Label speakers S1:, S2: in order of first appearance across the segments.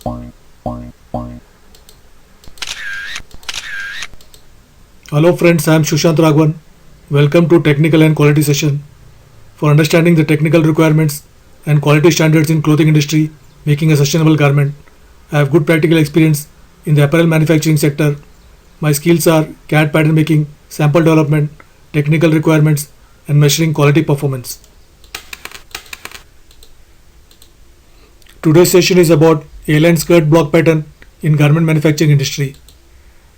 S1: Hello friends, I am Shushant Raghavan. Welcome to Technical and Quality Session. For understanding the technical requirements and quality standards in clothing industry, making a sustainable garment, I have good practical experience in the apparel manufacturing sector. My skills are CAD pattern making, sample development, technical requirements, and measuring quality performance. Today's session is about A-line skirt block pattern in garment manufacturing industry.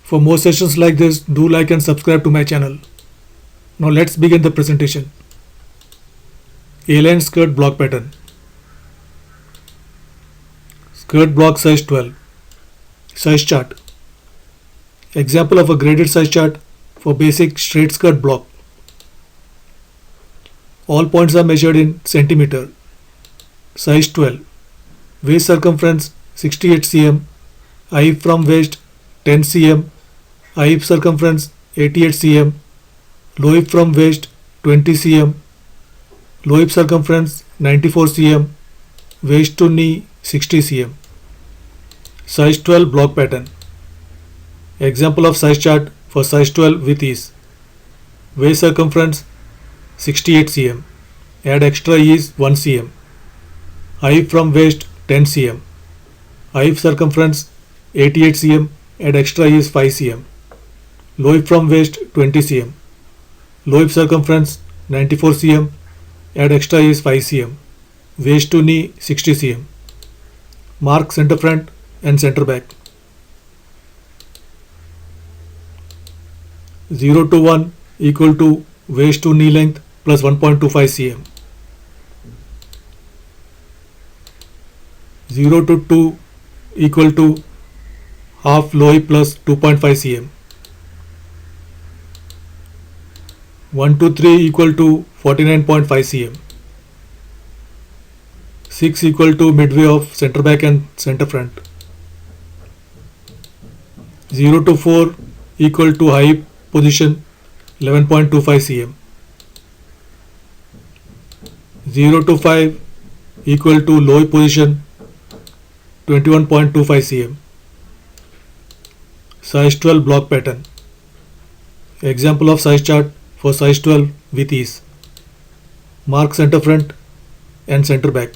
S1: For more sessions like this, do like and subscribe to my channel. Now let's begin the presentation. A-line skirt block pattern. Skirt block size 12. Size chart. Example of a graded size chart for basic straight skirt block. All points are measured in centimeter. Size 12. Waist circumference 68 cm. Hip from waist 10 cm. Hip circumference 88 cm. Low hip from waist 20 cm. Low hip circumference 94 cm. Waist to knee 60 cm. Size 12 block pattern. Example of size chart for size 12 with is: waist circumference 68 cm. Add extra is 1 cm. Hip from waist 10 cm. Hip circumference 88 cm. Add extra is 5 cm. Low hip from waist 20 cm. Low hip circumference 94 cm. Add extra is 5 cm. Waist to knee 60 cm. Mark center front and center back. 0 to 1 equal to waist to knee length plus 1.25 cm. 0 to 2 equal to half low hip plus 2.5 cm. 1 to 3 equal to 49.5 cm. 6 equal to midway of center back and center front. 0 to 4 equal to hip position 11.25 cm. 0 to 5 equal to low hip position 21.25 cm. Size 12 block pattern. Example of size chart for size 12 with is: mark center front and center back.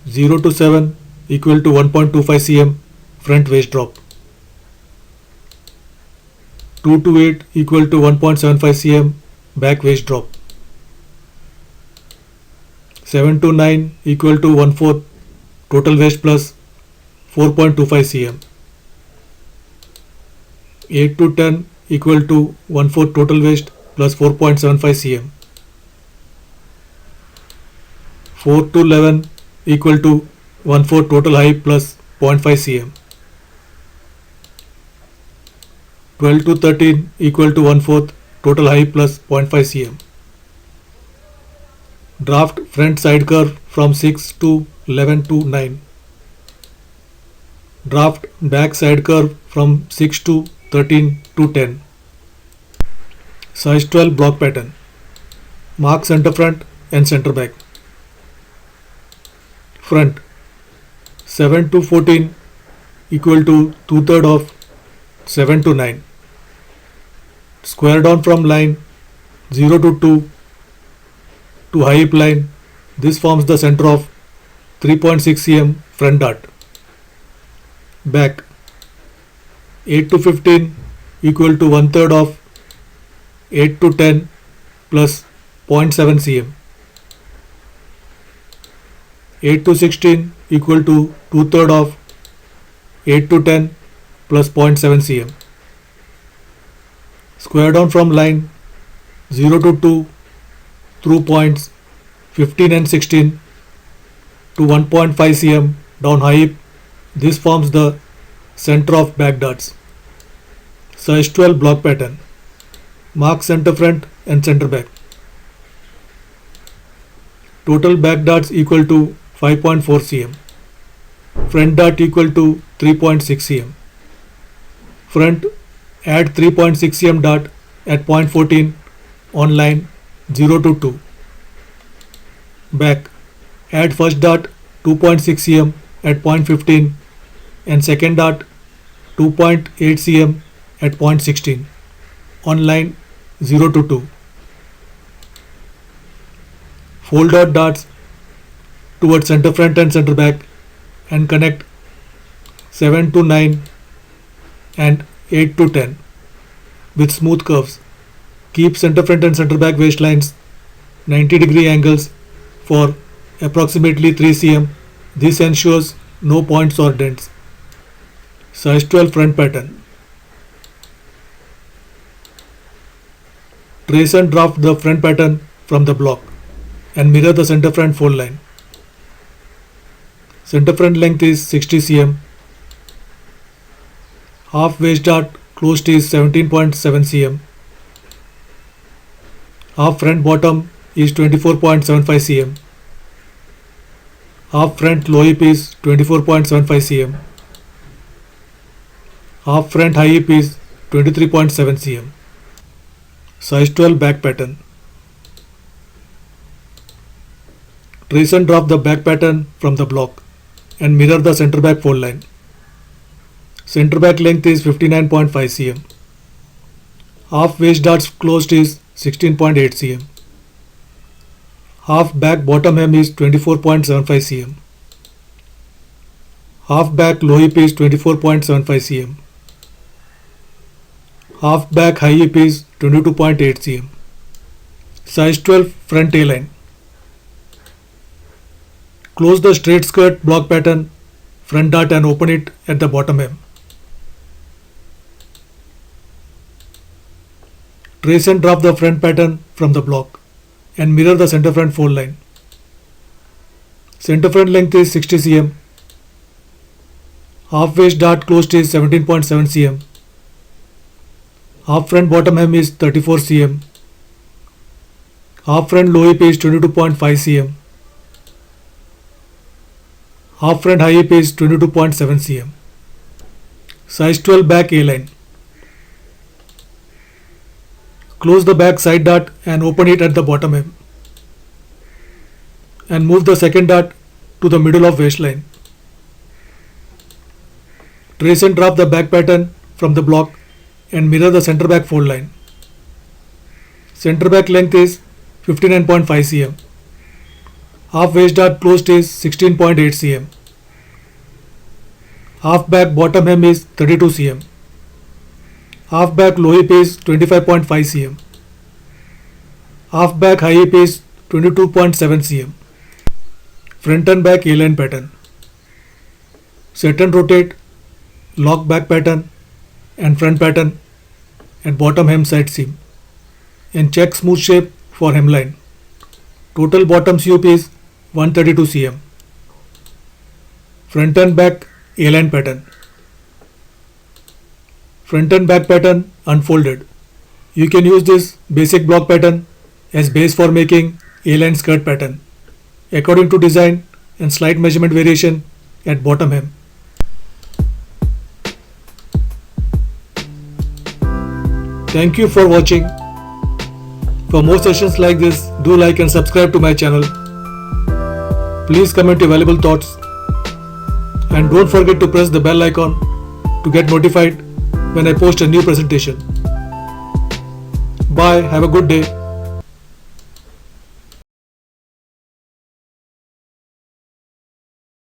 S1: 0 to 7 equal to 1.25 cm front waist drop. 2 to 8 equal to 1.75 cm back waist drop. 7 to 9 equal to 1/4 total waist plus 4.25 cm. 8 to 10 equal to 1/4 total waist plus 4.75 cm. 4 to 11 equal to 1/4 total hip plus 0.5 cm. 12 to 13 equal to 1/4 total hip plus 0.5 cm. Draft front side curve from 6 to 11 to 9. Draft back side curve from 6 to 13 to 10. Size 12 block pattern. Mark center front and center back. Front 7 to 14 equal to 2/3 of 7 to 9. Square down from line 0 to 2 to hip line. This forms the center of 3.6 cm front dart. Back 8 to 15 equal to 1/3 of 8 to 10 plus 0.7 cm. 8 to 16 equal to 2/3 of 8 to 10 plus 0.7 cm. Square down from line 0 to 2 through points 15 and 16 to 1.5 cm down hip. This forms the center of back darts. Size 12 block pattern. Mark center front and center back. Total back darts equal to 5.4 cm. Front dart equal to 3.6 cm. Front add 3.6 cm dart at point 14 on line 0 to 2. Back Add first dot 2.6 cm at point 15 and second dot 2.8 cm at point 16 on line 0 to 2. Fold out dots towards center front and center back and connect 7 to 9 and 8 to 10 with smooth curves. Keep center front and center back waistlines 90-degree angles for approximately 3 cm. This ensures no points or dents. Size 12 front pattern. Trace and draft the front pattern from the block and mirror the center front fold line. Center front length is 60 cm. Half waist dart closed is 17.7 cm. Half front bottom is 24.75 cm. Half front low hip is 24.75 cm. Half front high hip is 23.7 cm. Size 12 back pattern. Trace and drop the back pattern from the block and mirror the center back fold line. Center back length is 59.5 cm. Half waist darts closed is 16.8 cm. Half back bottom hem is 24.75 cm. Half back low hip is 24.75 cm. Half back high hip is 22.8 cm. Size 12 front A-line. Close the straight skirt block pattern front dart and open it at the bottom hem. Trace and drop the front pattern from the block and mirror the center front fold line. Center front length is 60 cm. Half waist dart closed is 17.7 cm. Half front bottom hem is 34 cm. Half front low hip is 22.5 cm. Half front high hip is 22.7 cm. Size 12 back A-line. Close the back side dart and open it at the bottom hem. And move the second dart to the middle of waistline. Trace and drop the back pattern from the block and mirror the center back fold line. Center back length is 59.5 cm. Half waist dart closed is 16.8 cm. Half back bottom hem is 32 cm. Half back low hip is 25.5 cm. Half back high hip is 22.7 cm. Front and back A-line pattern. Set and rotate, lock back pattern and front pattern at bottom hem side seam and check smooth shape for hemline. Total bottom SUP is 132 cm. Front and back A-line pattern. Front and back pattern unfolded. You can use this basic block pattern as base for making A-line skirt pattern according to design and slight measurement variation at bottom hem. Thank you for watching. For more sessions like this, do like and subscribe to my channel. Please comment your valuable thoughts and don't forget to press the bell icon to get notified when I post a new presentation. Bye, have a good day.